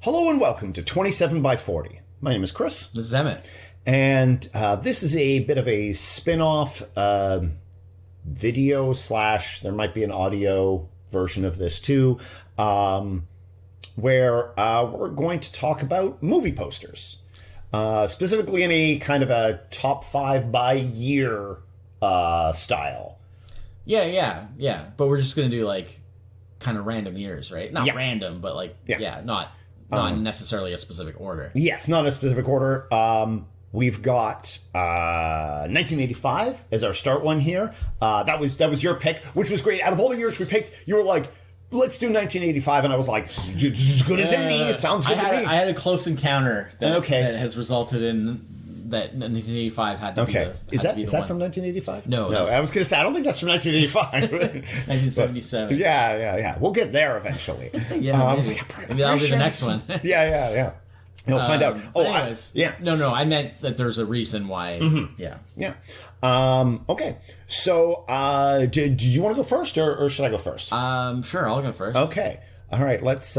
Hello and welcome to 27 by 40. My name is Chris. This is Emmett. And this is a bit of a spin-off video / there might be an audio version of this too, where we're going to talk about movie posters. Specifically in a kind of a top 5 by year style. Yeah. But we're just going to do like kind of random years, right? Not random, but like, not necessarily a specific order. Yes, not a specific order. We've got 1985 as our start one here. That was your pick, which was great. Out of all the years we picked, you were like, let's do 1985. And I was like, as good as any. It sounds good to me. I had a close encounter that has resulted in that 1985 had to be the Is that one. from 1985? No. I was going to say, I don't think that's from 1985. 1977. But, yeah. We'll get there eventually. Maybe that'll be the next one. Yeah. You'll find out. Anyways, yeah. No, I meant that there's a reason why. Mm-hmm. Yeah. Okay. So, do you want to go first, or should I go first? Sure, I'll go first. Okay. All right. Let's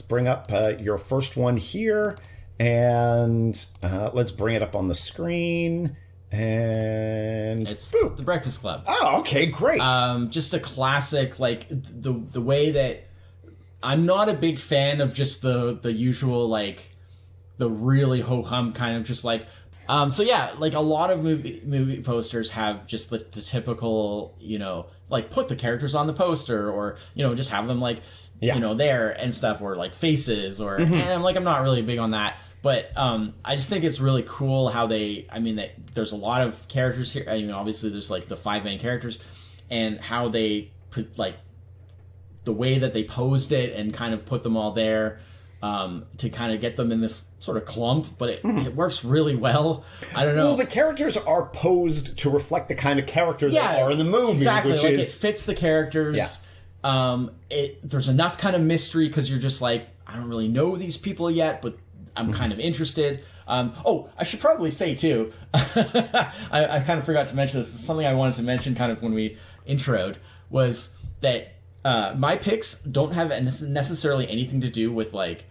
bring up your first one here, and let's bring it up on the screen. And it's The Breakfast Club. Oh, okay, great. Just a classic, like the way that I'm not a big fan of just the usual like the really ho-hum kind of just like like a lot of movie posters have just the typical, like put the characters on the poster or just have them like there and stuff, or like faces or and I'm not really big on that. But I just think it's really cool how that there's a lot of characters here. Obviously there's like the 5 main characters, and how they put like the way that they posed it and kind of put them all there to kind of get them in this sort of clump. But it works really well. I don't know. Well, the characters are posed to reflect the kind of characters they are in the movie. Exactly. Which it fits the characters. Yeah. There's enough kind of mystery because you're just like, I don't really know these people yet, but I'm kind of interested. I should probably say, too, I kind of forgot to mention this. Something I wanted to mention kind of when we introed was that my picks don't have necessarily anything to do with, like,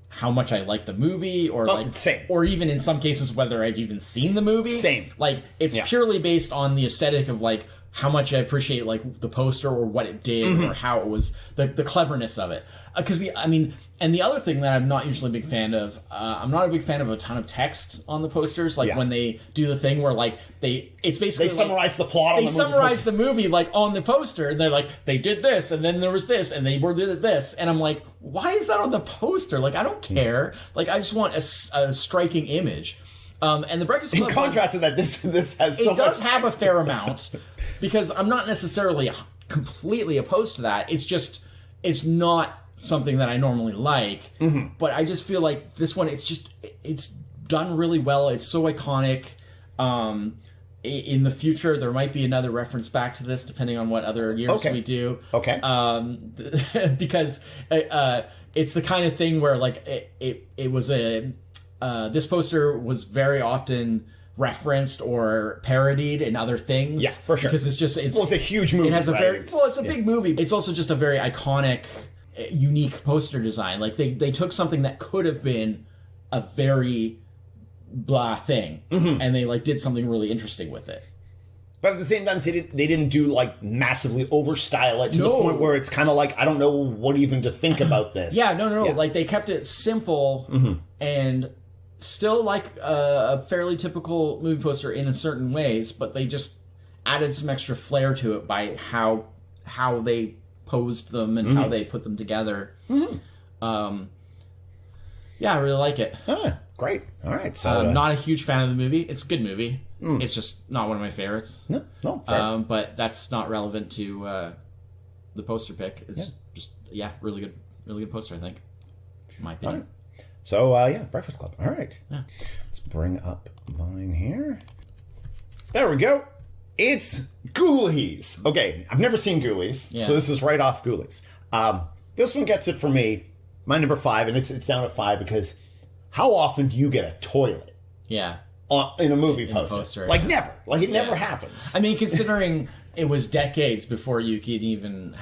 how much I like the movie or, same. Or even in some cases whether I've even seen the movie. Same. Like, it's purely based on the aesthetic of, like, how much I appreciate, like, the poster or what it did or how it was, the cleverness of it. Because, and the other thing that I'm not usually a big fan of, I'm not a big fan of a ton of text on the posters. Like, when they do the thing where, like, it's basically... They summarize the plot on the movie. They summarize the movie, like, on the poster. And they're like, they did this, and then there was this, and they did this. And I'm like, why is that on the poster? Like, I don't care. Like, I just want a striking image. And the Breakfast Club... In contrast to that, this has so much... It does have a fair amount, because I'm not necessarily completely opposed to that. It's just, it's not something that I normally like. But I just feel like this one, it's done really well. It's so iconic. In the future, there might be another reference back to this, depending on what other years we do. Okay. Because it's the kind of thing where, like, it was this poster was very often referenced or parodied in other things. Yeah, for sure. Because it's a huge movie. It has it's a big movie. It's also just a very iconic, unique poster design. Like they took something that could have been a very blah thing, and they like did something really interesting with it. But at the same time, they didn't do like massively overstyle it to the point where it's kind of like, I don't know what even to think about this. No. Like they kept it simple and still like a fairly typical movie poster in certain ways, but they just added some extra flair to it by how they posed them and how they put them together. I really like it. Great. All right. So I'm not a huge fan of the movie. It's a good movie. It's just not one of my favorites. No. Fair. But that's not relevant to the poster pick. It's just really good poster, I think, in my opinion. Right. So, Breakfast Club. All right. Yeah. Let's bring up mine here. There we go. It's Ghoulies. Okay, I've never seen Ghoulies, so this is right off Ghoulies. This one gets it for me. My number 5, and it's down at 5 because how often do you get a toilet? Yeah. In a movie poster? Like never. Like it never happens. I mean, considering it was decades before you could even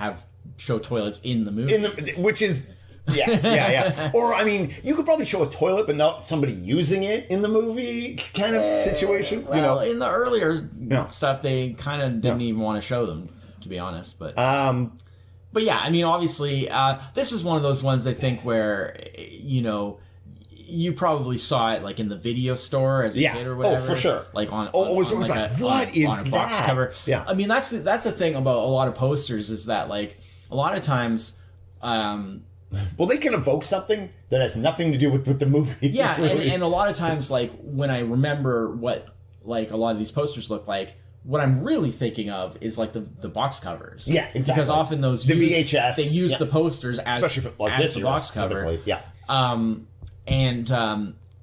show toilets in the movie. Which is Yeah. Or, I mean, you could probably show a toilet, but not somebody using it in the movie kind of situation. Well, in the earlier stuff, they kind of didn't even want to show them, to be honest. But yeah, I mean, obviously, this is one of those ones, I think, where, you probably saw it like in the video store as a kid or whatever. Oh, for sure. Like on a box cover. Yeah. I mean, that's the thing about a lot of posters is that, like, a lot of times, well, they can evoke something that has nothing to do with the movie. Yeah, and a lot of times, like, when I remember what, like, a lot of these posters look like, what I'm really thinking of is, like, the box covers. Yeah, exactly. Because often those VHS. They use the posters as, especially for, like, as the box cover. Yeah.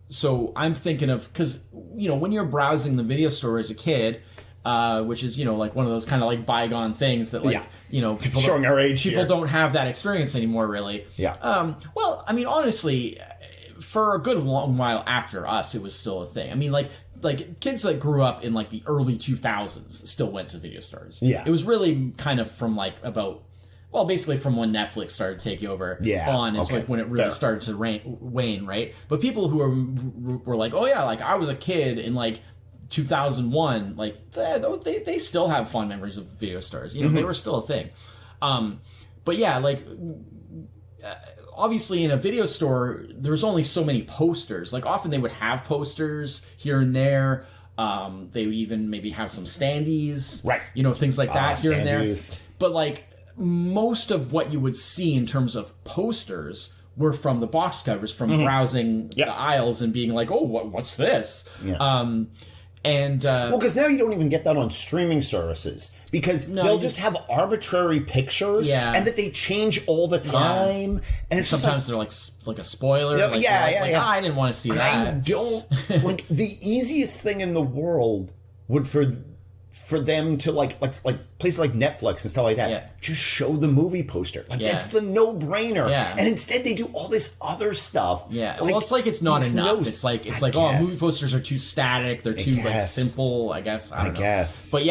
So I'm thinking of, because, when you're browsing the video store as a kid, which is, like one of those kind of like bygone things that, like, people showing our age people here. don't have that experience anymore, really. Yeah. Well, I mean, honestly, for a good long while after us, it was still a thing. I mean, like kids that grew up in, like, the early 2000s still went to video stores. Yeah. It was really kind of from, like, basically from when Netflix started taking over on is like when it really started to wane, right? But people who were like, oh yeah, like I was a kid in like 2001, like they still have fond memories of video stores. They were still a thing. But yeah, like obviously in a video store, there's only so many posters. Like often they would have posters here and there. They would even maybe have some standees, right? Things like that here and there. But like, most of what you would see in terms of posters were from the box covers, from browsing the aisles and being like, "Oh, what's this?" Yeah. Because now you don't even get that on streaming services because they'll just have arbitrary pictures and that they change all the time. And it's sometimes they're like a spoiler. I didn't want to see that. I don't like the easiest thing in the world would for them to like places like Netflix and stuff like that, just show the movie poster. Like that's the no-brainer. Yeah. And instead they do all this other stuff. Yeah. Like, well, it's like it's not enough. It's like movie posters are too static. They're too like simple. I guess. I don't know. But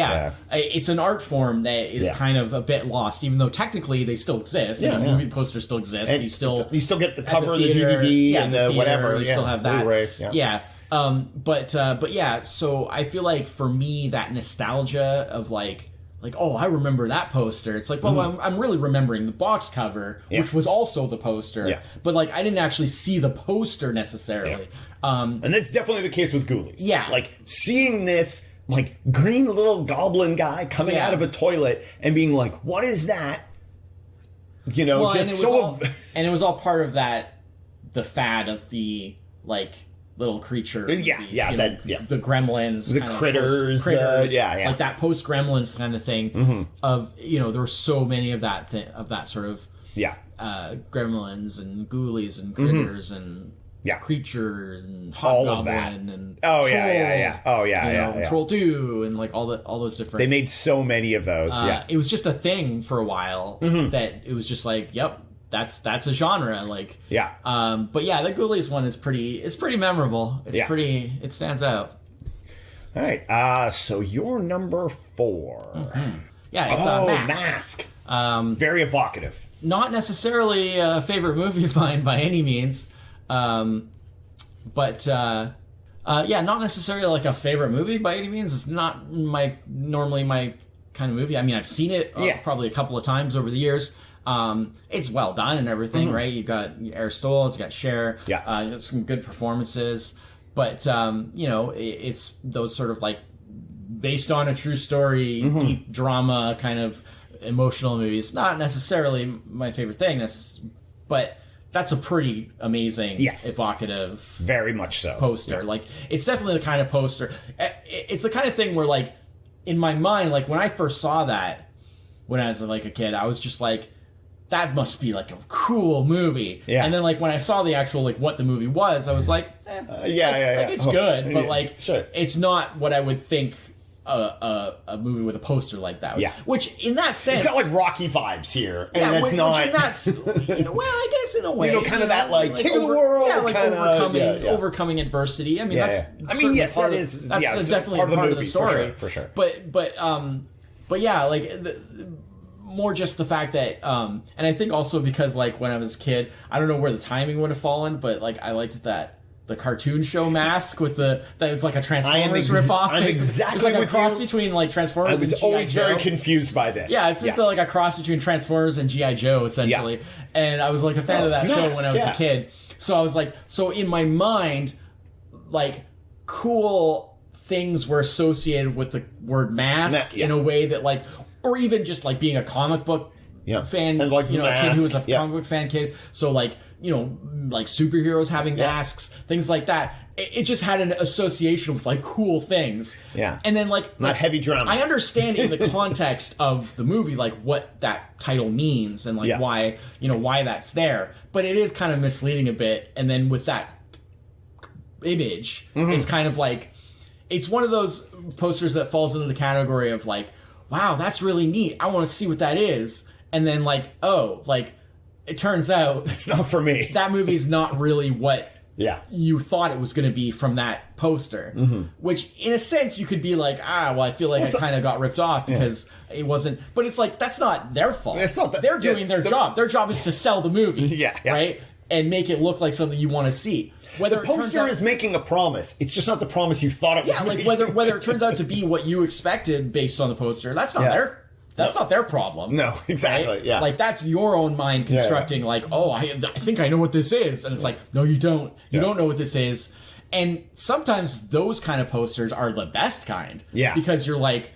it's an art form that is kind of a bit lost, even though technically they still exist. Movie posters still exist. And you still get the cover of the DVD and the whatever. You still have that. Blu-ray. But yeah, so I feel like for me that nostalgia of like oh, I remember that poster. It's like, well, I'm really remembering the box cover, which was also the poster. Yeah. But like I didn't actually see the poster necessarily. Yeah. And that's definitely the case with Ghoulies. Yeah. Like seeing this like green little goblin guy coming out of a toilet and being like, what is that? And it was all part of the fad of the like little creature, the gremlins, the critters, like that post Gremlins kind of thing. Of there were so many of that sort of gremlins and ghoulies and critters and creatures and hobgoblin and troll 2 and like all those different. They made so many of those. It was just a thing for a while that it was just like, yep. That's a genre, like but the Ghoulies one is pretty memorable. It stands out. All right, so you're number 4. Yeah, it's Mask. Very evocative. Not necessarily a favorite movie of mine by any means, but not necessarily like a favorite movie by any means. It's not normally my kind of movie. I mean, I've seen it probably a couple of times over the years. It's well done and everything, right? You've got Eric Stoltz, it's got Cher, some good performances, but it's those sort of like based on a true story, deep drama kind of emotional movies. Not necessarily my favorite thing, but that's a pretty amazing, evocative, very much so poster. Like it's definitely the kind of poster. It's the kind of thing where like in my mind, like when I first saw that when I was like a kid, I was just like, that must be like a cool movie. Yeah. And then like when I saw the actual like what the movie was, I was like, it's good, but like it's not what I would think a movie with a poster like that. Yeah. Which in that sense, it's got like Rocky vibes here, and that's not. Which in that, well, I guess in a way, kind of that like king of the world, like overcoming adversity. I mean, that's. I mean, yes, that is. That's definitely part of the story for sure. But yeah, like. more just the fact that, and I think also because like when I was a kid, I don't know where the timing would have fallen, but like I liked that the cartoon show mask with that was like a Transformers ripoff. I'm exactly it's like a with cross you. between like Transformers. I was and G.I. always very Joe. confused by this. Yeah, it's just like a cross between Transformers and G.I. Joe, essentially. Yeah. And I was like a fan of that it's show nice, when I was a kid. So I was like, so in my mind, like, cool things were associated with the word mask in a way that, like, or even just like being a comic book fan, and like you know, a kid who was a mask. comic book fan kid. So like, you know, like superheroes having masks, things like that. It just had an association with like cool things. Yeah. And then like not heavy dramas. I understand in the context of the movie like what that title means and like why, you know, why that's there. But it is kind of misleading a bit. And then with that image, it's kind of like it's one of those posters that falls into the category of like, wow, that's really neat. I want to see what that is. And then like, oh, like it turns out it's not for me. That movie's not really what you thought it was going to be from that poster. Which, in a sense, you could be like, well, I feel like I kind of got ripped off because it wasn't. But it's like, that's not their fault. It's not They're doing their job. Their job is to sell the movie. Right? And make it look like something you want to see. Whether the poster is making a promise. It's just not the promise you thought it was. Yeah, like whether it turns out to be what you expected based on the poster, that's not their. That's not their problem. No, exactly. Right? Yeah, like that's your own mind constructing. Like, oh, I think I know what this is, and it's like, no, you don't. You don't know what this is. And sometimes those kind of posters are the best kind. Yeah, because you're like,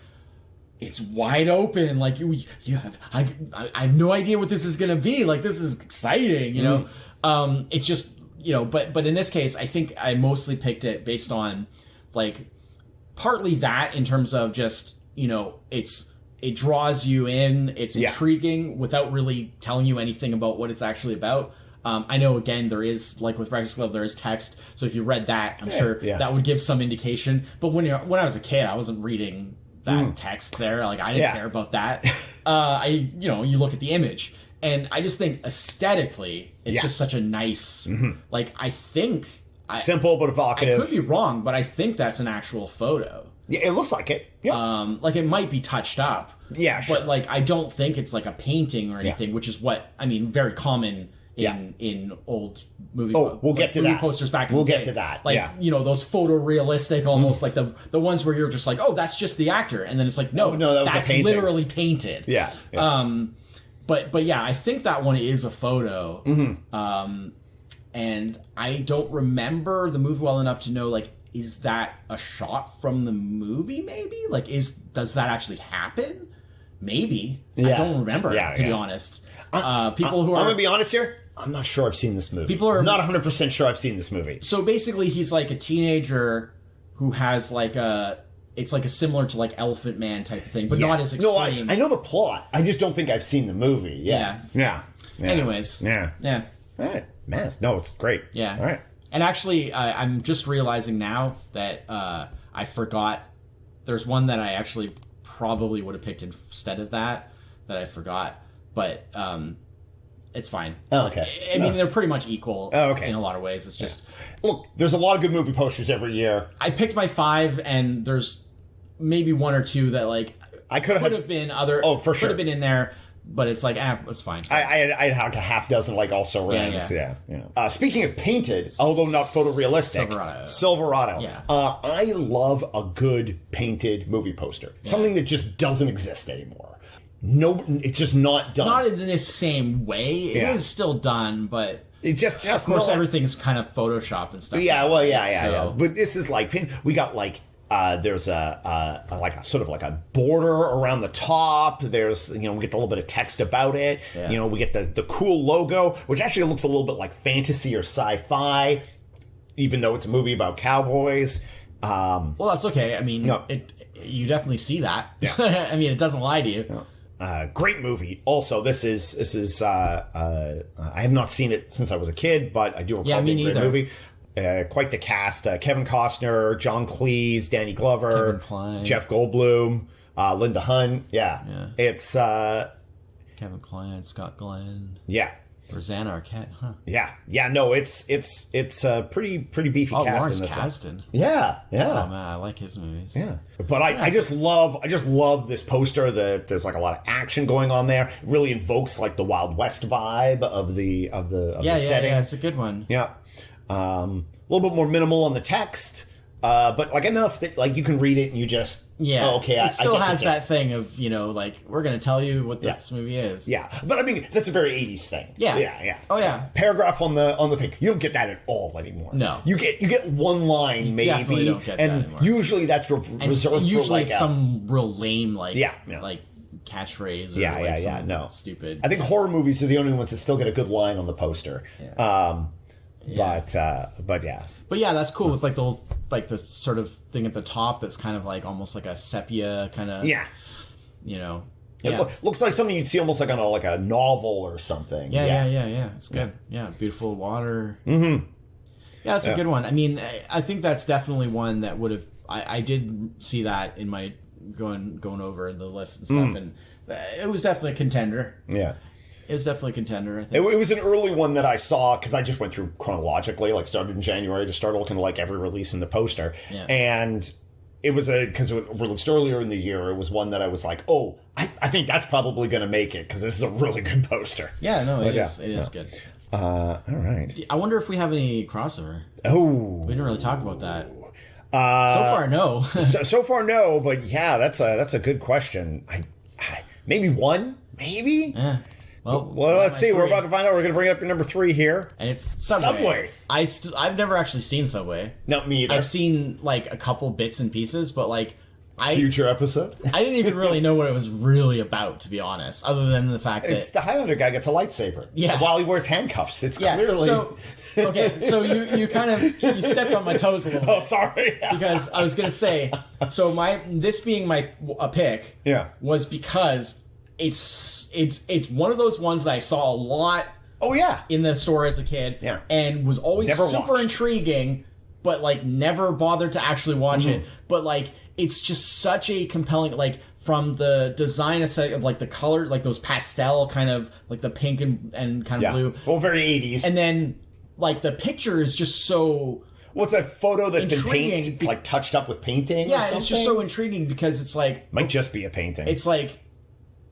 it's wide open. Like you have, I have no idea what this is going to be. Like this is exciting. You know, it's just. You know, but in this case, I think I mostly picked it based on, like, partly that in terms of just, you know, it draws you in, it's intriguing without really telling you anything about what it's actually about. I know, again, there is, like with Breakfast Club, there is text, so if you read that, I'm sure that would give some indication. But when I was a kid, I wasn't reading that text there. Like, I didn't care about that. You look at the image. And I just think aesthetically, it's just such a nice, like, I think... simple but evocative. I could be wrong, but I think that's an actual photo. Yeah, it looks like it. Yeah. Like, it might be touched up. Yeah, sure. But, like, I don't think it's, like, a painting or anything, which is what, I mean, very common in old movie we'll get to that. posters back in the day. We'll get to that, Like, you know, those photorealistic, almost like the ones where you're just like, oh, that's just the actor. And then it's like, no, that was that's a painting. literally painted. Yeah. But yeah, I think that one is a photo. And I don't remember the movie well enough to know, like, is that a shot from the movie, maybe? Like, does that actually happen? Maybe. I don't remember, to be honest. People who are... I'm going to be honest here. I'm not sure I've seen this movie. People are... I'm not 100% sure I've seen this movie. So basically, he's like a teenager who has like a... It's like a similar to like Elephant Man type of thing, but not as extreme. No, I know the plot. I just don't think I've seen the movie. Yeah. Anyways. Yeah. Yeah. All right. Man, no, it's great. Yeah. All right. And actually, I'm just realizing now that I forgot. There's one that I actually probably would have picked instead of that I forgot. But it's fine. Oh, okay. I mean, they're pretty much equal in a lot of ways. It's just... Look, there's a lot of good movie posters every year. I picked my 5, and there's maybe 1 or 2 that, like, I could have been other... Oh, for sure. Could have been in there, but it's like, it's fine. I had like a half dozen, like, also rans. Yeah. Speaking of painted, although not photorealistic... Silverado. Yeah. I love a good painted movie poster. Something that just doesn't exist anymore. No, it's just not done. Not in this same way. It is still done, but... It just of course, everything's kind of Photoshop and stuff. Yeah, well, yeah. But this is like... We got, like... there's a sort of like a border around the top. There's, we get a little bit of text about it. Yeah. We get the cool logo, which actually looks a little bit like fantasy or sci-fi, even though it's a movie about cowboys. Well, that's okay. I mean, you definitely see that. Yeah. I mean, it doesn't lie to you. No. Great movie. Also, this is I have not seen it since I was a kid, but I do recall being a great movie. Quite the cast: Kevin Costner, John Cleese, Danny Glover, Jeff Goldblum, Linda Hunt. Yeah. It's Kevin Kline, Scott Glenn. Yeah. Rosanna Arquette, huh? Yeah. No, it's a pretty beefy cast Lawrence in this Kasdan. one. Yeah. Oh man, I like his movies. Yeah, but I just love this poster. That there's like a lot of action going on there. It really invokes like the Wild West vibe of the setting. Yeah, it's a good one. Yeah, a little bit more minimal on the text, but like enough that like you can read it and you just okay. It still I get has the gist. that thing of like we're going to tell you what this movie is. Yeah, but I mean that's a very 80s thing. Yeah. Oh yeah. Paragraph on the thing. You don't get that at all anymore. No. You get one line maybe, definitely don't get that and anymore. usually that's reserved usually for like some real lame like Yeah. like catchphrase or some no stupid. I think horror movies are the only ones that still get a good line on the poster. But yeah. But yeah, that's cool with like the sort of thing at the top that's kind of like almost like a sepia kind of Yeah. It Looks like something you'd see almost like on a novel or something. Yeah. It's good. Yeah, beautiful water. Mm-hmm. Yeah, it's a good one. I mean, I think that's definitely one that would have. I did see that in my going over the list and stuff, and it was definitely a contender. Yeah. It was definitely a contender, I think. It was an early one that I saw because I just went through chronologically, like started in January, just started looking at like every release in the poster. Yeah. And it was because it released earlier in the year, it was one that I was like, oh, I think that's probably going to make it because this is a really good poster. Yeah, no, it is. It is good. All right. I wonder if we have any crossover. Oh. We didn't really talk about that. So far, no. so far, no, but yeah, that's a good question. Maybe one? Maybe? Yeah. Well, let's see. We're about to find out. We're going to bring up your number 3 here. And it's Subway. I've never actually seen Subway. No, me either. I've seen like a couple bits and pieces, but like future episode. I didn't even really know what it was really about, to be honest. Other than the fact that it's the Highlander guy gets a lightsaber. Yeah. While he wears handcuffs. It's clearly. So you kind of you stepped on my toes a little bit. Oh, sorry. Because I was gonna say, so this being a pick. Yeah. Was because it's one of those ones that I saw a lot. Oh yeah. In the store as a kid. Yeah. And was always super intriguing, but like never bothered to actually watch it. But like it's just such a compelling like from the design of like the color, like those pastel kind of like the pink and kind of blue. Well, very 80s. And then like the picture is just so. What's that photo that's intriguing. Been painted, like touched up with painting? Yeah, or something? it's just so intriguing because it's like might just be a painting. It's like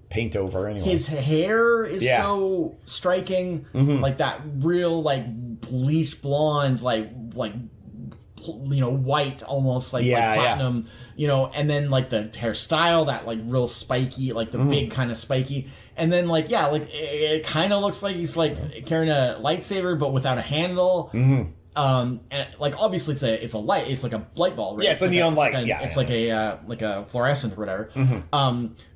paint over anyway. His hair is so striking, like that real like bleached blonde, like white almost like platinum, and then like the hairstyle, that like real spiky, like the big kind of spiky, and then like it kind of looks like he's like carrying a lightsaber but without a handle. And like obviously it's like a light bulb, right? Yeah, it's a neon light. It's like a fluorescent or whatever.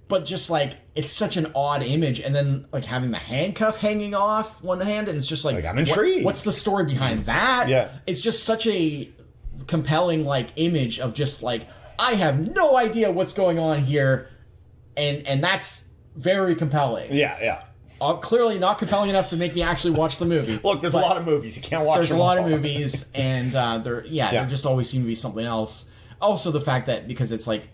But just like it's such an odd image, and then like having the handcuff hanging off one hand, and it's just like I'm intrigued. What's the story behind that? Yeah, it's just such a compelling like image of just like I have no idea what's going on here, and that's very compelling. Yeah. Clearly not compelling enough to make me actually watch the movie. Look, there's a lot of movies you can't watch. There's a lot of movies, and there just always seem to be something else. Also, the fact that because it's like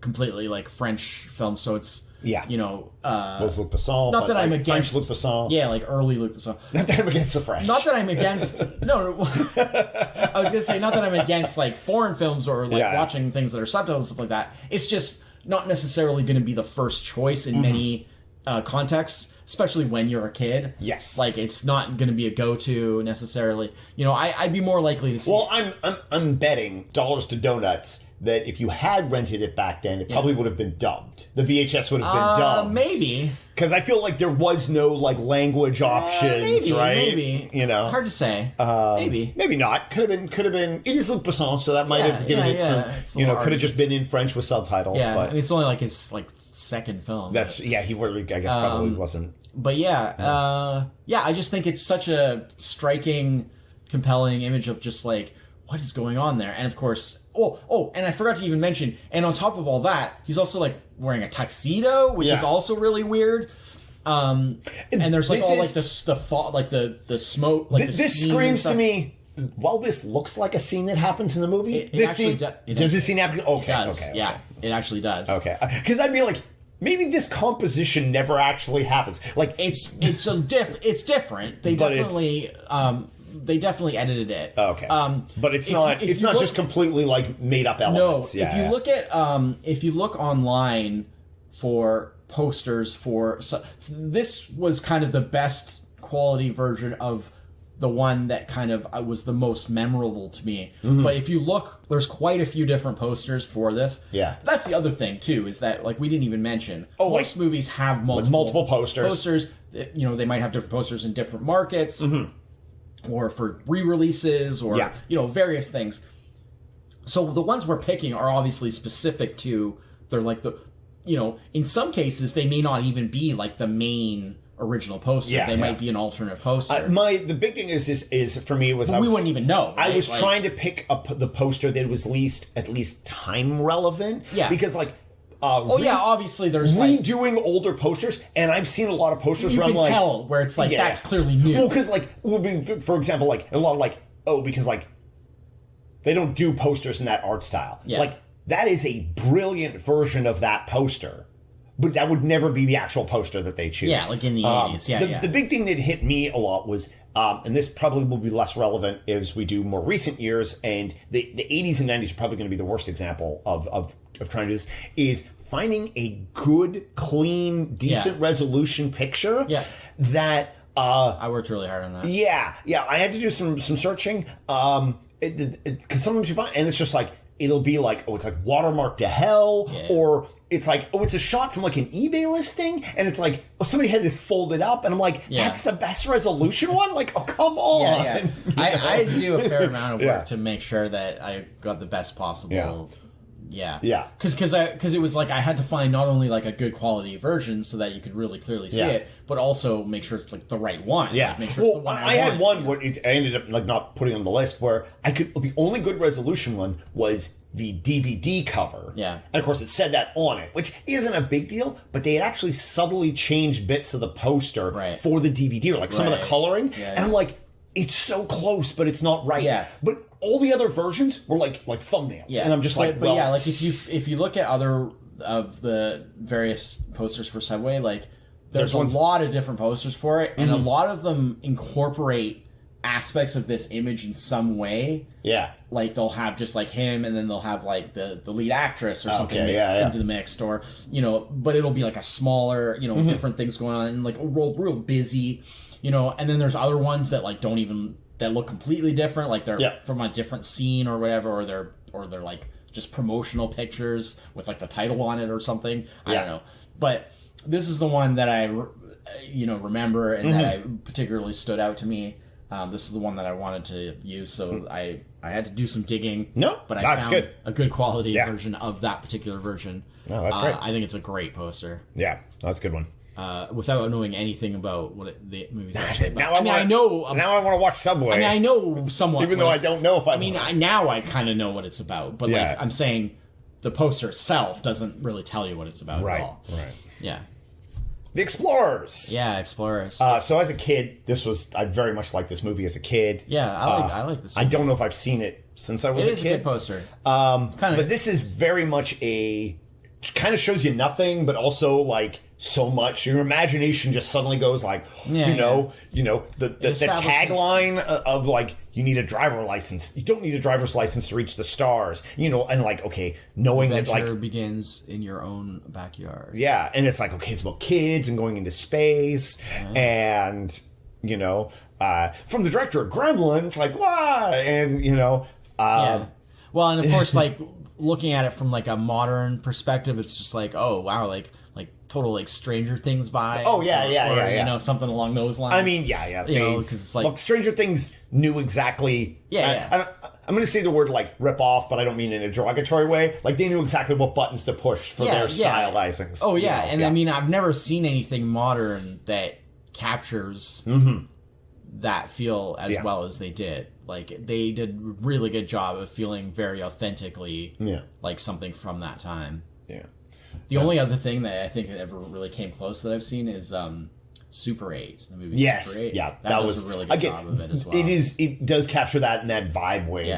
completely like French film, so it's was Luc Besson. Not that I'm against French Luc Besson. Yeah, like early Luc Besson. Not that I'm against the French. Not that I'm against. No, I was gonna say not that I'm against like foreign films or like watching things that are subtitled and stuff like that. It's just not necessarily going to be the first choice in many contexts, especially when you're a kid. Yes, like it's not going to be a go-to necessarily. I'd be more likely to see. Well, I'm betting dollars to donuts that if you had rented it back then, it probably would have been dubbed. The VHS would have been dubbed. Maybe. Because I feel like there was no like language options, right? Maybe. Hard to say. Maybe. Maybe not. Could have been. It is Luc Besson, so that might have given it some. Could have just been in French with subtitles. Yeah, but it's only like his second film. He really, I guess, probably wasn't. But I just think it's such a striking, compelling image of just like what is going on there, and of course. And I forgot to even mention, and on top of all that, he's also like wearing a tuxedo, which is also really weird. And there's like the smoke. Like this screams to me. While this looks like a scene that happens in the movie, does this scene happen? Okay, it actually does. Okay, because I'd be like, maybe this composition never actually happens. Like It's different. They definitely edited it. Okay. But it's not just completely like made up elements. No, if you look online for posters this was kind of the best quality version of the one that kind of was the most memorable to me. Mm-hmm. But if you look, there's quite a few different posters for this. Yeah. That's the other thing too, is that like we didn't even mention. Most movies have multiple posters. You know, they might have different posters in different markets. Mm-hmm. Or for re-releases, or various things. So the ones we're picking are obviously specific to. They're like in some cases they may not even be like the main original poster. They might be an alternate poster. The big thing is for me was we wouldn't even know. Right? I was trying to pick the poster that was at least time relevant. Yeah, because like. Obviously there's redoing older posters, and I've seen a lot of posters you where I'm like, tell where it's like that's clearly new. Well, because for example, like a lot of like because like they don't do posters in that art style. Yeah. Like that is a brilliant version of that poster, but that would never be the actual poster that they choose. Yeah, like in the 80s. The big thing that hit me a lot was, and this probably will be less relevant as we do more recent years, and the 80s and 90s are probably going to be the worst example of trying to do this, is finding a good, clean, decent resolution picture that... I worked really hard on that. Yeah. I had to do some searching, because sometimes you find, and it's just like, it'll be like, it's like watermarked to hell, or it's like, it's a shot from like an eBay listing, and it's like, somebody had this folded up, and I'm like, that's the best resolution one? Like, come on. Yeah. I do a fair amount of work to make sure that I got the best possible... Yeah. Because it was like I had to find not only like a good quality version so that you could really clearly see it, but also make sure it's like the right one. Yeah. Like, make sure it's the one I had one where I ended up like not putting on the list where the only good resolution one was the DVD cover. Yeah. And of course it said that on it, which isn't a big deal, but they had actually subtly changed bits of the poster for the DVD, or like some of the coloring. Yeah, and I'm like, it's so close, but it's not right. Yeah. But all the other versions were like thumbnails, and I'm just like, like if you look at other of the various posters for Subway, like there's a lot of different posters for it, and a lot of them incorporate aspects of this image in some way. Yeah, like they'll have just like him, and then they'll have like the lead actress or something into the mix, or but it'll be like a smaller, different things going on, and like real busy, and then there's other ones that like don't even. That look completely different, like they're from a different scene or whatever, or they're like just promotional pictures with like the title on it or something. I don't know, but this is the one that I, remember and that I particularly stood out to me. This is the one that I wanted to use, so I had to do some digging. But I found a good quality version of that particular version. No, that's great. I think it's a great poster. Yeah, that's a good one. Without knowing anything about what the movie's actually about. now I want to watch Subway. I mean, I know somewhat. Even though I don't know if I... now I kind of know what it's about. But, I'm saying the poster itself doesn't really tell you what it's about at all. Right. Yeah. The Explorers. Yeah, Explorers. So as a kid, I very much liked this movie as a kid. Yeah, I like this movie. I don't know if I've seen it since I was a kid. It is a good poster. But this is very much kind of shows you nothing, but also like so much. Your imagination just suddenly goes like, the tagline of like, you need a driver license. You don't need a driver's license to reach the stars. And like, okay, knowing Adventure that like begins in your own backyard. Yeah, and it's like, okay, it's about kids and going into space, and from the director of Gremlins, like what, and Well, and of course, like looking at it from like a modern perspective, it's just like, oh wow, like total like Stranger Things vibes. Oh yeah. Something along those lines. I mean, yeah. Because it's like, look, Stranger Things knew exactly. I'm going to say the word like rip off, but I don't mean in a derogatory way. Like they knew exactly what buttons to push for their stylizings. Oh yeah, I mean, I've never seen anything modern that captures that feel as well as they did. Like they did a really good job of feeling very authentically like something from that time. Yeah. The only other thing that I think ever really came close that I've seen is Super 8, the movie Super 8. Yeah, that was a really good job of it as well. It does capture that in that vibe way.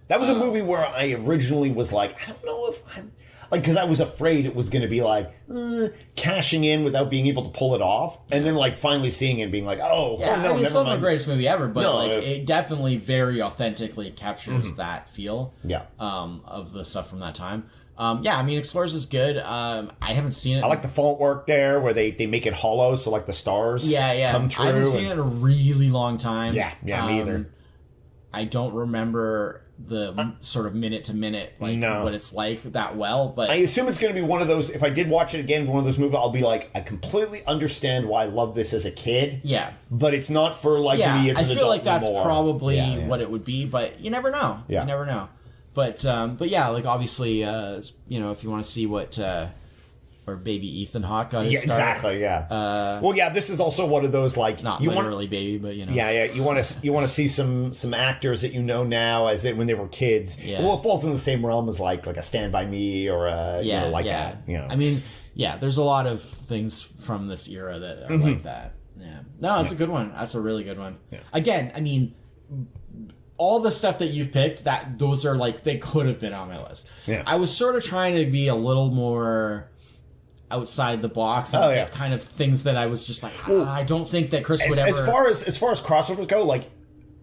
That was a movie where I originally was like, I don't know if like, because I was afraid it was going to be like cashing in without being able to pull it off, and then like finally seeing it and being like, oh, yeah, oh no, I mean, it's never not the mind. greatest movie ever, but No, like it definitely very authentically captures that feel. Yeah. Of the stuff from that time. Yeah, I mean, Explorers is good. I haven't seen it. I like the font work there where they make it hollow, so like the stars come through. I haven't seen it in a really long time. Yeah, me either. I don't remember the sort of minute to minute like No. what it's like that well, but I assume it's going to be one of those, if I did watch it again, one of those movies, I'll be like, I completely understand why I love this as a kid. yeah. But it's not for like me as an I adult feel like that's anymore. probably Yeah. what it would be, but you never know. Yeah. You never know. But yeah, like obviously, if you want to see what where baby Ethan Hawke got his Yeah, start. exactly. Yeah. Well, yeah. This is also one of those like Not you literally baby, but Yeah. You want to see some actors that you know now as when they were kids. Yeah. Well, it falls in the same realm as like a Stand by Me or that. You know. I mean, yeah, there's a lot of things from this era that are like that. Yeah. No, it's a good one. That's a really good one. Yeah. Again, I mean, all the stuff that you've picked, those are like, they could have been on my list. Yeah. I was sort of trying to be a little more outside the box and yeah. kind of things that I was just like, I don't think that Chris would ever. As far as crossovers go, like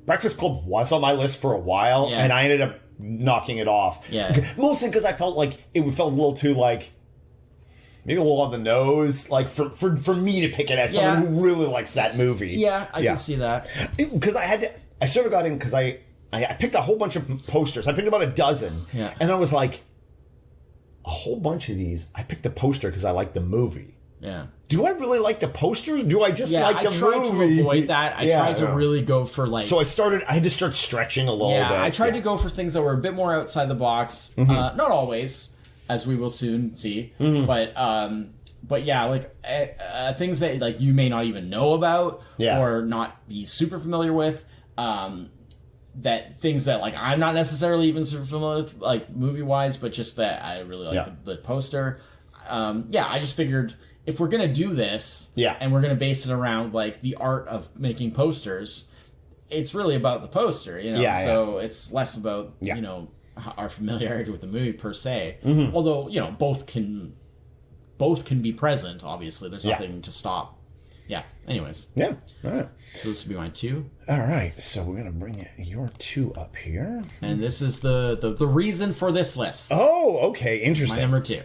Breakfast Club was on my list for a while, Yeah. and I ended up knocking it off. Yeah. Mostly because I felt like it felt a little too like maybe a little on the nose, like for me to pick it as someone Yeah. who really likes that movie. Yeah, I can see that. Because I sort of got in because I picked a whole bunch of posters. I picked about a dozen. Yeah. And I was like, a whole bunch of these, I picked the poster because I like the movie. Yeah. Do I really like the poster? Or do I just like the I tried movie? to avoid that. I tried to really go for like. So I had to start stretching a little bit. I tried to go for things that were a bit more outside the box. Not always, as we will soon see. But yeah, like things that like you may not even know about or not be super familiar with. That things that like I'm not necessarily even super familiar with, like movie wise, but just that I really like the poster. I just figured if we're gonna do this, and we're gonna base it around like the art of making posters, it's really about the poster, you know. So it's less about you know our familiarity with the movie per se. Although you know both can be present. Obviously, there's nothing to stop. Yeah. Anyways. Yeah. All right. So this would be my 2. All right. So we're gonna bring your 2 up here, and this is the reason for this list. Oh, okay. Interesting. My number 2.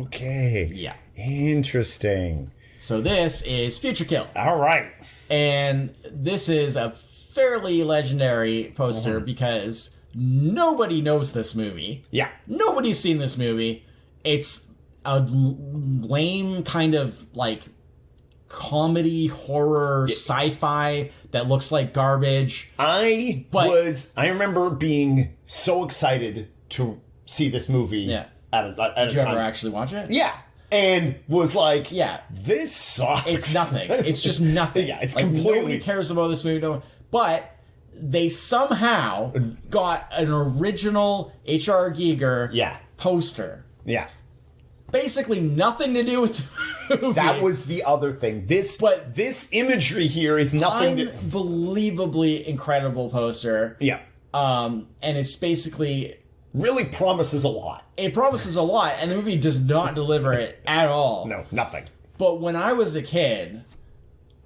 Okay. Yeah. Interesting. So this is Future Kill. All right. And this is a fairly legendary poster because nobody knows this movie. Yeah. Nobody's seen this movie. It's a lame kind of like comedy, horror, sci-fi that looks like garbage. I remember being so excited to see this movie Yeah. at a Did you time. ever actually watch it? Yeah. And was like, Yeah. this sucks. It's nothing. It's just nothing. Yeah, it's like, completely- nobody cares about this movie. But they somehow got an original H.R. Giger poster. Yeah. Basically nothing to do with the movie. That was the other thing. This imagery here is nothing to... Unbelievably incredible poster. Yeah. And it's basically... Really promises a lot. It promises a lot, and the movie does not deliver it at all. No, nothing. But when I was a kid,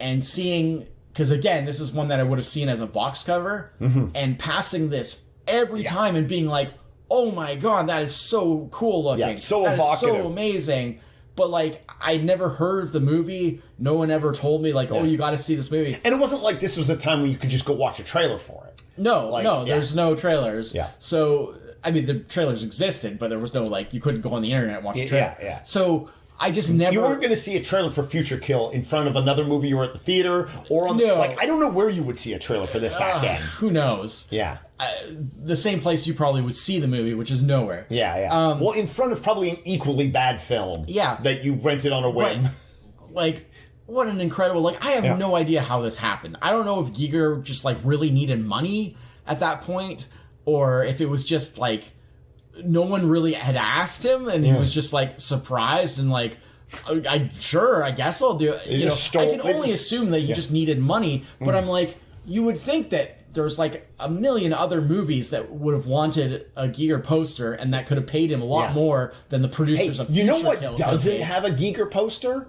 and seeing... Because again, this is one that I would have seen as a box cover, and passing this every time and being like, oh my god, that is so cool looking. Yeah, so that evocative. is so amazing. But like, I'd never heard of the movie. No one ever told me like, oh, you got to see this movie. And it wasn't like this was a time when you could just go watch a trailer for it. No, there's no trailers. Yeah. So, I mean, the trailers existed, but there was no, like, you couldn't go on the internet and watch a trailer. Yeah. So, I just never... You weren't going to see a trailer for Future Kill in front of another movie you were at the theater or on... No. Like, I don't know where you would see a trailer for this back then. Who knows? Yeah. The same place you probably would see the movie, which is nowhere. Yeah. Well, in front of probably an equally bad film. Yeah. That you rented on a whim. But, like, what an incredible... Like, I have no idea how this happened. I don't know if Giger just, like, really needed money at that point, or if it was just, like, no one really had asked him, and he was just, like, surprised and, like... I guess I'll do it. I can only assume that he just needed money, but I'm like, you would think that there's like a million other movies that would have wanted a Giger poster and that could have paid him a lot more than the producers of Future You know what Kill doesn't have a Giger poster?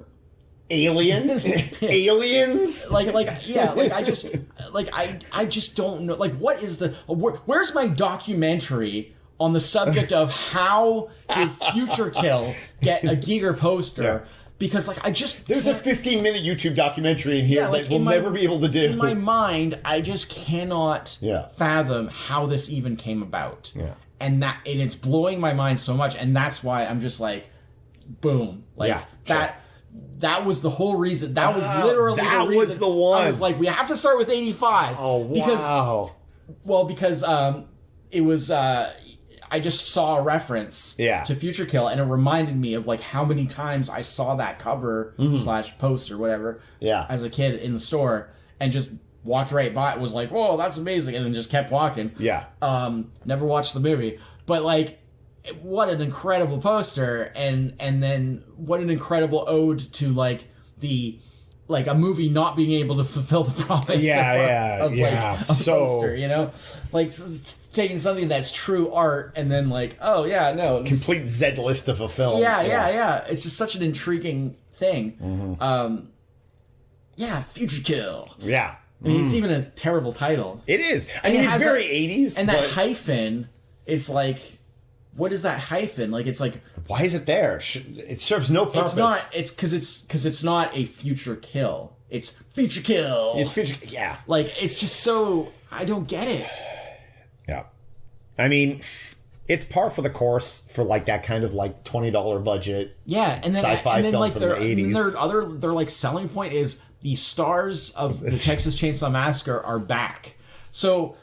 Alien. Aliens. I just don't know. Like, what is the? Where's my documentary on the subject of how did Future Kill get a Giger poster? Yeah. Because there's a 15-minute YouTube documentary in here that we'll never be able to do. In my mind, I just cannot fathom how this even came about. Yeah. And it's blowing my mind so much, and that's why I'm just like, boom, That was the whole reason. That was literally the reason. That was the one. I was like, we have to start with 85. Oh, wow. Because it was... I just saw a reference to Future Kill, and it reminded me of like how many times I saw that cover / poster, whatever, as a kid in the store, and just walked right by it, was like, whoa, that's amazing, and then just kept walking. Yeah. Never watched the movie. But like, what an incredible poster, and then what an incredible ode to like a movie not being able to fulfill the promise of a poster, you know? Like, taking something that's true art and then like, oh yeah, no. Complete Z list of a film. Yeah. It's just such an intriguing thing. Future Kill. Yeah. I mean, it's even a terrible title. It is. I mean, it's very 80s. And that hyphen is like... What is that hyphen? Like, it's like... Why is it there? It serves no purpose. It's because it's not a Future Kill. It's Future Kill. It's Future... Yeah. Like, it's just so... I don't get it. Yeah. I mean, it's par for the course for, like, that kind of, like, $20 budget sci-fi film like, from the 80s. Their, like, selling point is the stars of the Texas Chainsaw Massacre are back. So,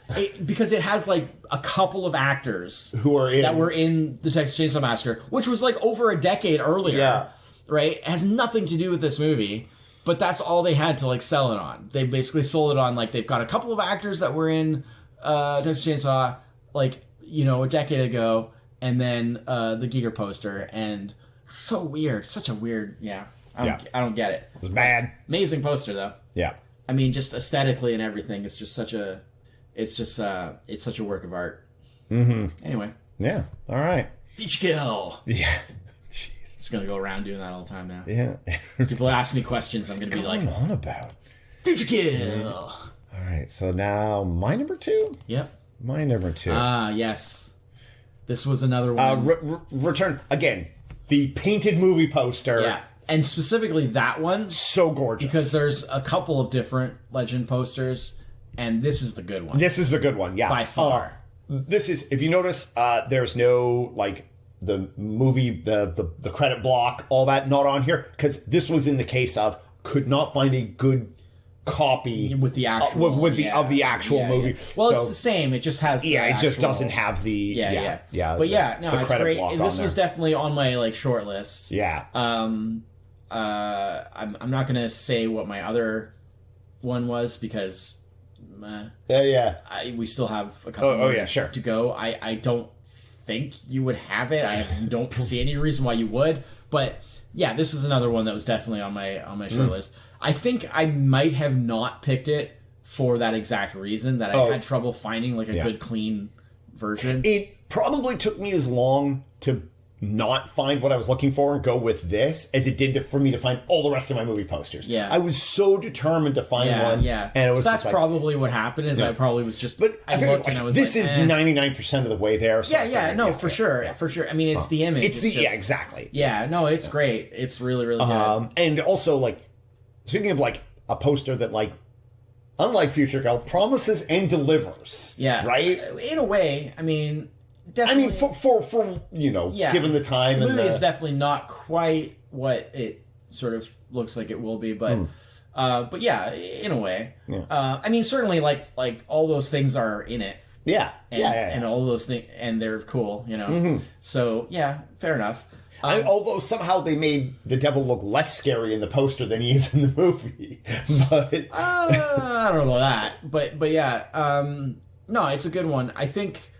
because it has like a couple of actors that were in the Texas Chainsaw Massacre, which was like over a decade earlier, right? It has nothing to do with this movie, but that's all they had to like sell it on. They basically sold it on like they've got a couple of actors that were in Texas Chainsaw, like, you know, a decade ago, and then the Giger poster, and so weird, such a weird, I don't get it. It was bad. Amazing poster though. Yeah. I mean, just aesthetically and everything, it's just such a. It's such a work of art. Mm-hmm. Anyway. Yeah. All right. Future Kill. Yeah. Jeez. Just gonna go around doing that all the time now. Yeah. People ask me questions, I'm gonna be like, "What's on about?" Future Kill. Yeah. All right. So now my number 2. Yep. My number 2. Yes. This was another one. Return again. The painted movie poster. Yeah. And specifically that one. So gorgeous. Because there's a couple of different Legend posters. And this is the good one. This is the good one, yeah. By far. This is, if you notice, there's no, like, the movie, the credit block, all that, not on here. Because this was in the case of, could not find a good copy. With the actual. Of the actual movie. Yeah. Well, so, it's the same. It just has the it just doesn't have the... Yeah. But it's great. This was definitely on my, like, short list. Yeah. I'm not going to say what my other one was, because... we still have a couple more to go. I don't think you would have it. I don't see any reason why you would. But yeah, this is another one that was definitely on my short list. I think I might have not picked it for that exact reason, that I had trouble finding like a good clean version. It probably took me as long to not find what I was looking for and go with this as it did for me to find all the rest of my movie posters. Yeah. I was so determined to find one. Yeah. And it was so that's probably what happened, is I probably was just... But I looked and I was this like, is 99% of the way there. So for sure. For sure. I mean, it's the image. It's just, exactly. Yeah, no, it's great. It's really, really good. And also, like, speaking of, like, a poster that, like, unlike Future Kill, promises and delivers. Yeah. Right? In a way, I mean... Definitely. I mean, for you know, given the time, the movie is definitely not quite what it sort of looks like it will be, but yeah, in a way. Yeah. I mean, certainly, like all those things are in it. Yeah. And all those things, and they're cool, you know. Mm-hmm. So yeah, fair enough. Although somehow they made the devil look less scary in the poster than he is in the movie, but I don't know about that, but yeah, no, it's a good one. I think.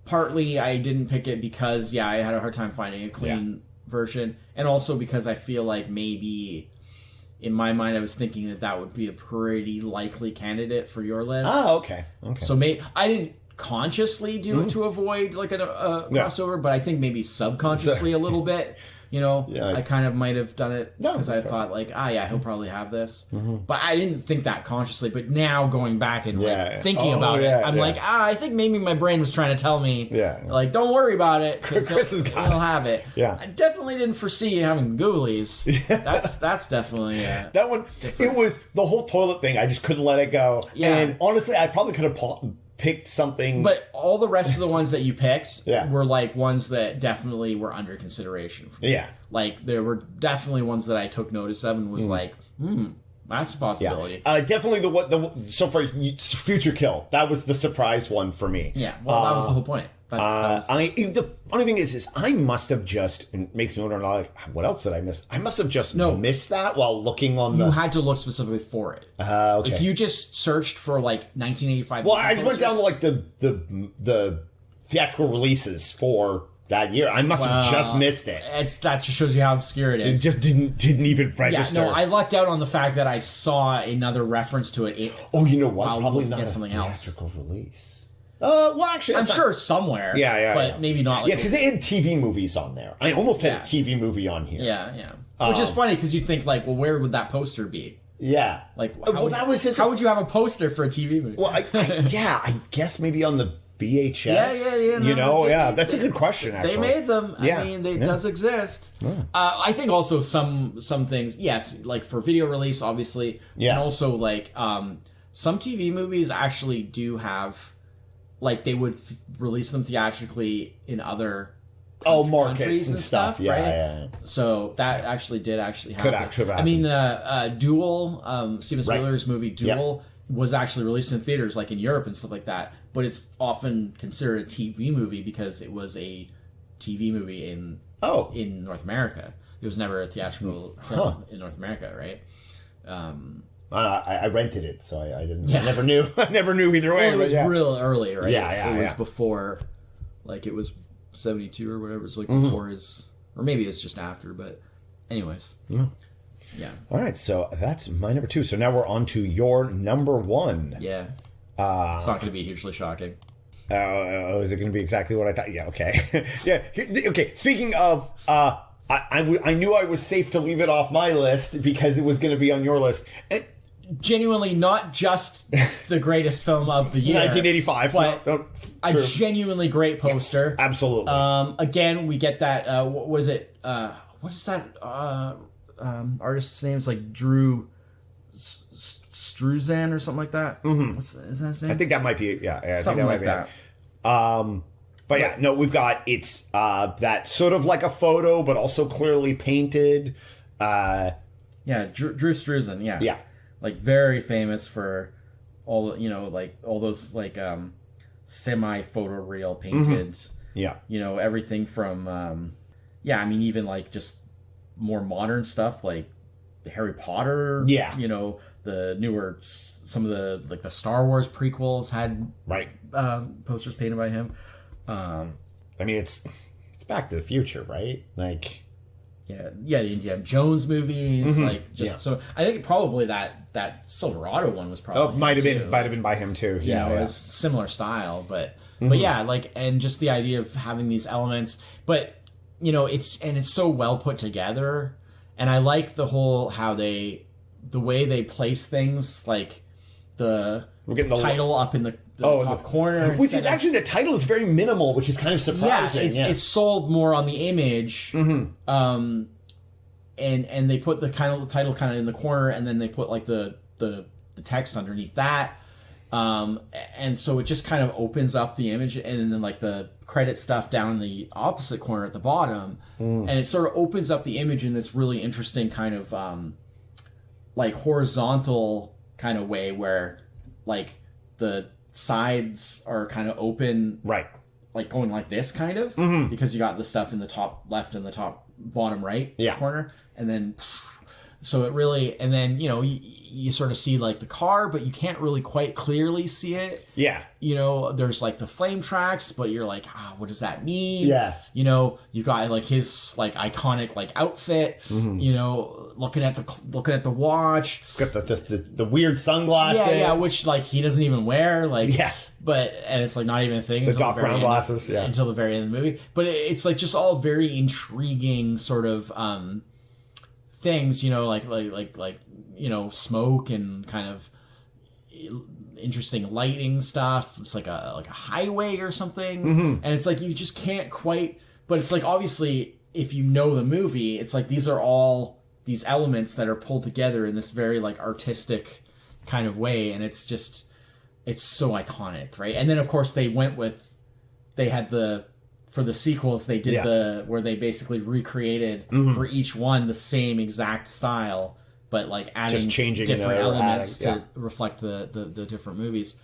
Partly I didn't pick it because, I had a hard time finding a clean version. And also because I feel like maybe in my mind, I was thinking that would be a pretty likely candidate for your list. Oh, okay. Okay. So I didn't consciously do it to avoid like a crossover, but I think maybe subconsciously a little bit. You know, Yeah. I kind of might have done it because I fair. thought like, he'll probably have this, but I didn't think that consciously. But now going back and like thinking about it, I'm like, I think maybe my brain was trying to tell me, like, don't worry about it, Chris has got he'll have it. Yeah. I definitely didn't foresee having Ghoulies. That's definitely that one. It was the whole toilet thing. I just couldn't let it go. Yeah. And honestly, I probably could have picked something. But all the rest of the ones that you picked Yeah. were like ones that definitely were under consideration for me. Yeah. Like there were definitely ones that I took notice of and was like, that's a possibility. Definitely so far Future Kill. That was the surprise one for me. Yeah, well, that was the whole point. The funny thing is I must have just, and it makes me wonder, like, what else did I miss? I must have just missed that while looking on You had to look specifically for it. Okay. If you just searched for like 1985, well, I just went down to like the theatrical releases for that year. I must have just missed it. That just shows you how obscure it It is. just didn't even register. Yeah, no, I lucked out on the fact that I saw another reference to it. You know what? I'll Probably look not at a something else. theatrical release. Well, actually, I'm sure somewhere. But maybe not. Like because they had TV movies on there. I almost had a TV movie on here. Yeah. Which is funny because you think like, well, where would that poster be? Yeah. Like, that was it. How would you have a poster for a TV movie? Well, I guess maybe on the VHS. Yeah. That's a good question. Actually, they made them. Yeah. I mean, it does exist. I think also some things, yes, like for video release, obviously, and also like some TV movies actually do have, like, they would release them theatrically in other markets and stuff. right? Yeah. So that did actually happen. Could actually happen. I mean, Duel, Steven Spielberg's movie Duel, was actually released in theaters, like in Europe and stuff like that. But it's often considered a TV movie because it was a TV movie in North America. It was never a theatrical film in North America, right? I rented it, so I didn't. I never knew. I never knew either way. Well, it was real early, right? Yeah. It was before, like it was 72 or whatever. It was like before his, or maybe it's just after. But, anyways, yeah. All right, so that's my number 2. So now we're on to your number 1. Yeah, it's not going to be hugely shocking. Is it going to be exactly what I thought? Yeah. Okay. Okay. Speaking of, I knew I was safe to leave it off my list because it was going to be on your list. Genuinely, not just the greatest film of the year, 1985, but a genuinely great poster. Yes, absolutely. Again, we get that. What was it? What is that artist's name? It's like Drew Struzan or something like that. Mm-hmm. Is that his name? I think that might be. Yeah, something I think that like might be. But yeah, no, we've got that sort of like a photo, but also clearly painted. Yeah, Drew Struzan. Yeah. Yeah. Like very famous for all, like all those like semi photoreal painted. Yeah. Everything from I mean even like just more modern stuff like Harry Potter. Yeah. The newer, some of the like the Star Wars prequels had posters painted by him. I mean it's Back to the Future, right? Like the Indiana Jones movies, so I think probably that Silverado one was probably might have been by him too. It was similar style, but yeah, like, and just the idea of having these elements, but it's so well put together, and I like the whole the way they place things, like we're getting the title up in the top corner, which is actually the title is very minimal, which is kind of surprising. It's sold more on the image, and they put the title kind of in the corner, and then they put like the text underneath that, and so it just kind of opens up the image, and then like the credit stuff down in the opposite corner at the bottom, and it sort of opens up the image in this really interesting kind of like horizontal kind of way where like the sides are kind of open, right? Like going like this kind of, because you got the stuff in the top left and the top bottom right corner, and then So it really, and then, you sort of see like the car, but you can't really quite clearly see it. Yeah. There's like the flame tracks, but you're like, what does that mean? Yeah. You got like his like iconic like outfit, looking at the watch. Got the weird sunglasses. Yeah, which like he doesn't even wear, like, yeah. And it's like not even a thing. The Doc Brown glasses, yeah. Until the very end of the movie. But it's like just all very intriguing sort of things, like smoke and kind of interesting lighting stuff. It's like a highway or something, and it's like you just can't quite. But it's like obviously, if you know the movie, it's like these are all these elements that are pulled together in this very like artistic kind of way, and it's so iconic, right? And then of course they had for the sequels, they did where they basically recreated for each one the same exact style, but like adding just changing different elements to reflect the different movies.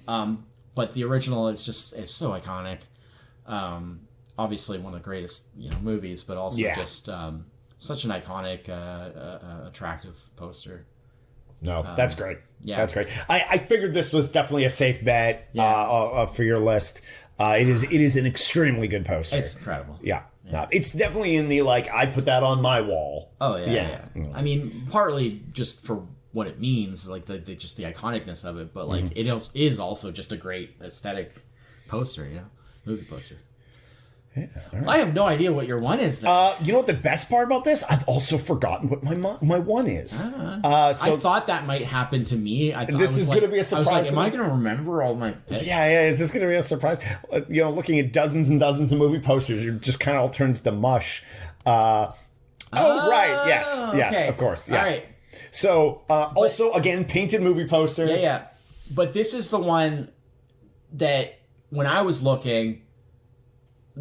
But the original is so iconic. Obviously one of the greatest movies, but also just such an iconic, attractive poster. No, that's great. Yeah, that's great. I figured this was definitely a safe bet for your list. It is an extremely good poster. It's incredible. Yeah. No, it's definitely in the like I put that on my wall. Oh yeah. I mean, partly just for what it means, like just the iconicness of it, but like it is also just a great aesthetic poster, movie poster. Yeah, all right. I have no idea what your one is. Then. You know what the best part about this? I've also forgotten what my one is. So I thought that might happen to me. This is going to be a surprise. I was like, am I going to remember all my picks? Yeah. Is this going to be a surprise? Looking at dozens and dozens of movie posters, it just kind of all turns to mush. Right. Yes, okay. of course. Yeah. All right. So also again, painted movie poster. Yeah. But this is the one that when I was looking.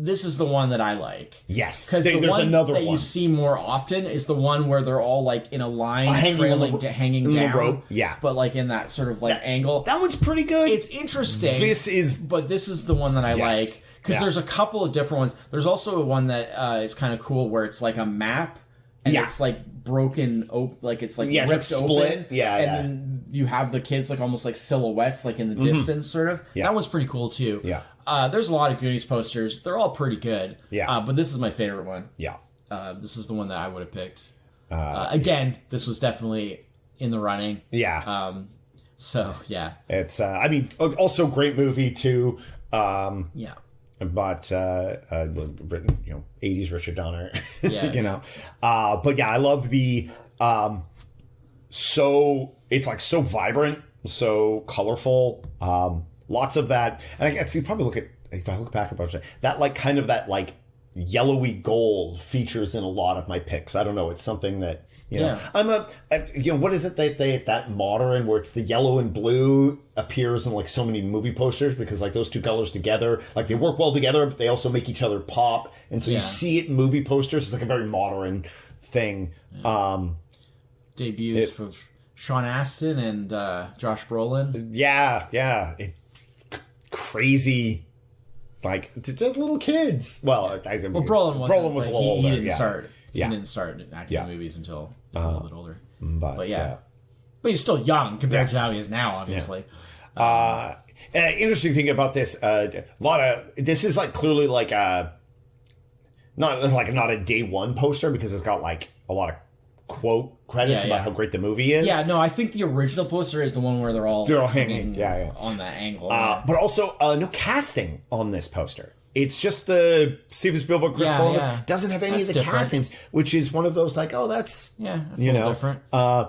This is the one that I like. Yes, because the there's one another that one you see more often is the one where they're all like in a line, hanging down, rope. Yeah, but like in that sort of like angle. That one's pretty good. It's interesting. This is the one that I like because there's a couple of different ones. There's also one that is kind of cool where it's like a map. And it's like broken open, like it's like ripped split. Open. Then you have the kids like almost like silhouettes, like in the distance, sort of. Yeah. That one's pretty cool too. Yeah. There's a lot of Goonies posters. They're all pretty good. Yeah. But this is my favorite one. Yeah. This is the one that I would have picked. Again, this was definitely in the running. Yeah. So yeah. It's also great movie too. Yeah. But written, 80s Richard Donner, Yeah. But yeah, I love the it's like so vibrant, so colorful. Lots of that, and I guess you probably if I look back about that, like kind of that like yellowy gold features in a lot of my picks. I don't know, it's something that. I'm what is it that modern where it's the yellow and blue appears in like so many movie posters because like those two colors together, like they work well together, but they also make each other pop. And so you see it in movie posters. It's like a very modern thing. Yeah. Debuts for Sean Astin and Josh Brolin. Yeah. Crazy. Like just little kids. Well, Brolin was a little older. He didn't start. He didn't start acting in movies until he was a little bit older. But yeah. But he's still young compared to how he is now, obviously. Yeah. Interesting thing about this, this is like clearly like not a day one poster because it's got like a lot of quote credits about how great the movie is. Yeah, no, I think the original poster is the one where they're all hanging on that angle. But also no casting on this poster. It's just the Steven Spielberg, Chris Columbus. Doesn't have any of the cast names, which is one of those like, that's a little different.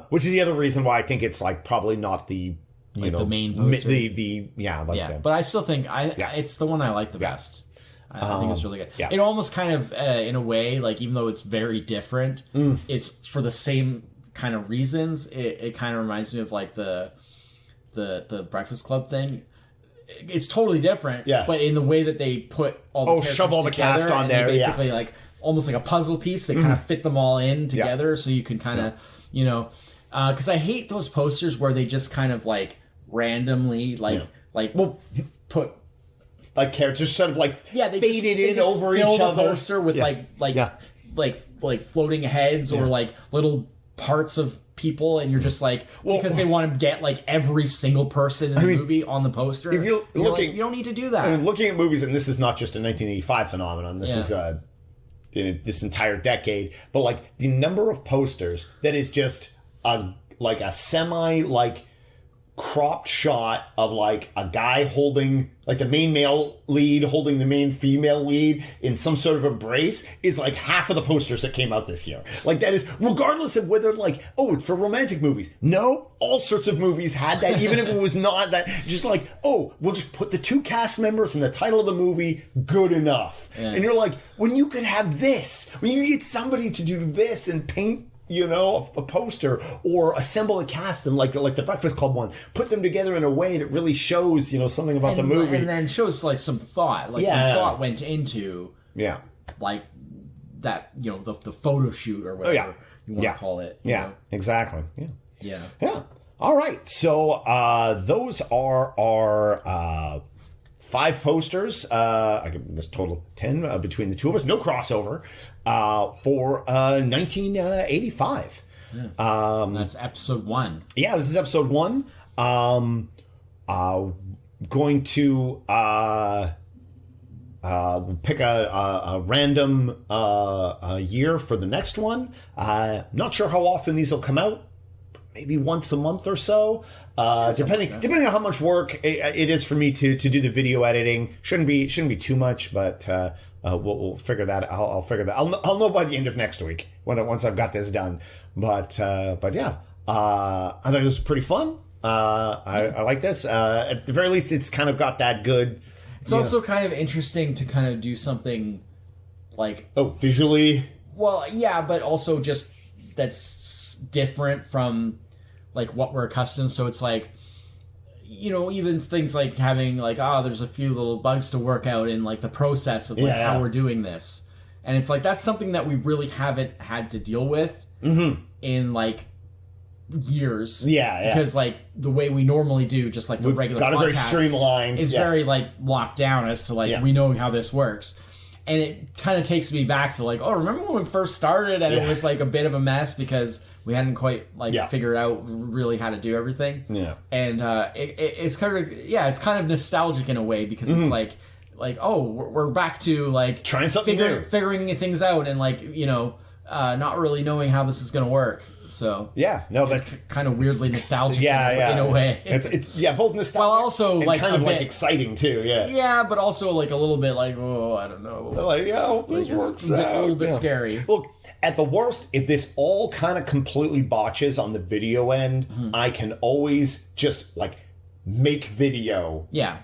Which is the other reason why I think it's like probably not the the main poster. But I still think it's the one I like the best. I think it's really good. Yeah. It almost kind of in a way, like even though it's very different, it's for the same kind of reasons. It kind of reminds me of like the Breakfast Club thing. It's totally different, but in the way that they put all the shove all the cast on there, basically like almost like a puzzle piece. They kind of fit them all in together, so you can kind of because I hate those posters where they just kind of like randomly put like characters sort of like they faded in over each other. Poster with like floating heads or like little parts of people, and you're just like, because they want to get like every single person in the movie on the poster. If you're looking, like, you don't need to do that. I mean, looking at movies, and this is not just a 1985 phenomenon. This is in this entire decade. But like the number of posters that is just a semi cropped shot of like a guy holding like the main male lead holding the main female lead in some sort of embrace is like half of the posters that came out this year. Like that is regardless of whether like, oh, it's for romantic movies. No, all sorts of movies had that, even if it was not that. Just like, oh, we'll just put the two cast members in the title of the movie, good enough. Yeah. And you're like, when you could have this, when you get somebody to do this and paint, you know, a poster or assemble a cast and like the Breakfast Club one, put them together in a way that really shows, you know, something about the movie. And then shows like some thought, some thought went into like that, you know, the photo shoot or whatever you want to call it. Yeah, know? Exactly. Yeah. All right. So those are our 5 posters. I guess total 10 between the two of us. No crossover for 1985. That's episode 1. Yeah, this is episode 1. Going to pick a random year for the next one. Not sure how often these will come out. Maybe once a month or so, depending on how much work it is for me to do the video editing. Shouldn't be too much, but we'll figure that. I'll figure that. I'll know by the end of next week once I've got this done. But yeah, I thought it was pretty fun. I like this. At the very least, it's kind of got that good. It's also kind of interesting to kind of do something like visually. Well, yeah, but also just that's different from like what we're accustomed. So it's like, you know, even things like having like, there's a few little bugs to work out in like the process of like how we're doing this. And it's like, that's something that we really haven't had to deal with in like years. Yeah. Because like the way we normally do, just like the regular podcast, very streamlined. It's very like locked down as to like, we know how this works. And it kind of takes me back to like, remember when we first started and it was like a bit of a mess because we hadn't quite figured out really how to do everything. Yeah. And it's kind of it's kind of nostalgic in a way because it's like we're back to like trying something new, figuring things out and like, you know, not really knowing how this is going to work. So that's kind of weirdly nostalgic in a way. It's both nostalgic while also and like kind of like exciting too. Yeah, but also like a little bit like, I don't know. Like, this works out. A little bit scary. Look, at the worst, if this all kind of completely botches on the video end, I can always just like make video. Yeah.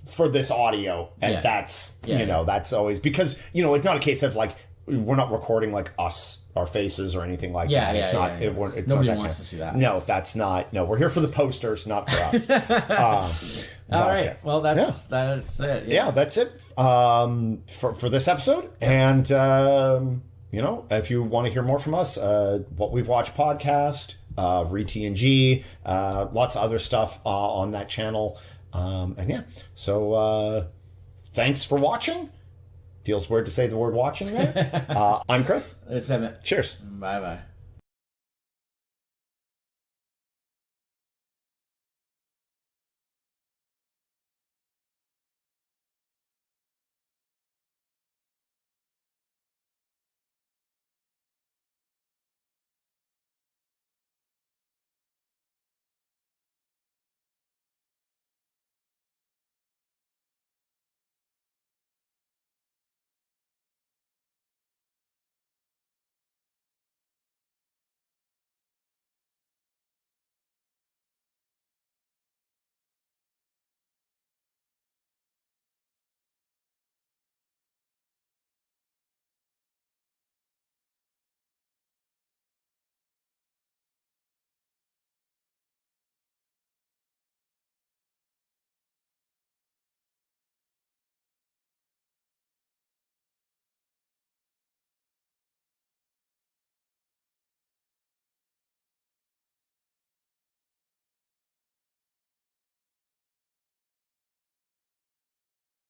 For this audio, and that's that's always because it's not a case of like we're not recording like our faces or anything like that. It's not. It's nobody not wants to see that. No, that's not. No, we're here for the posters, not for us. All right. Well, that's it. Yeah, that's it for this episode. And if you want to hear more from us, What We've Watched podcast, ReTNG, lots of other stuff on that channel. So thanks for watching. Feels weird to say the word watching there. I'm Chris. It's Emmett. Cheers. Bye-bye.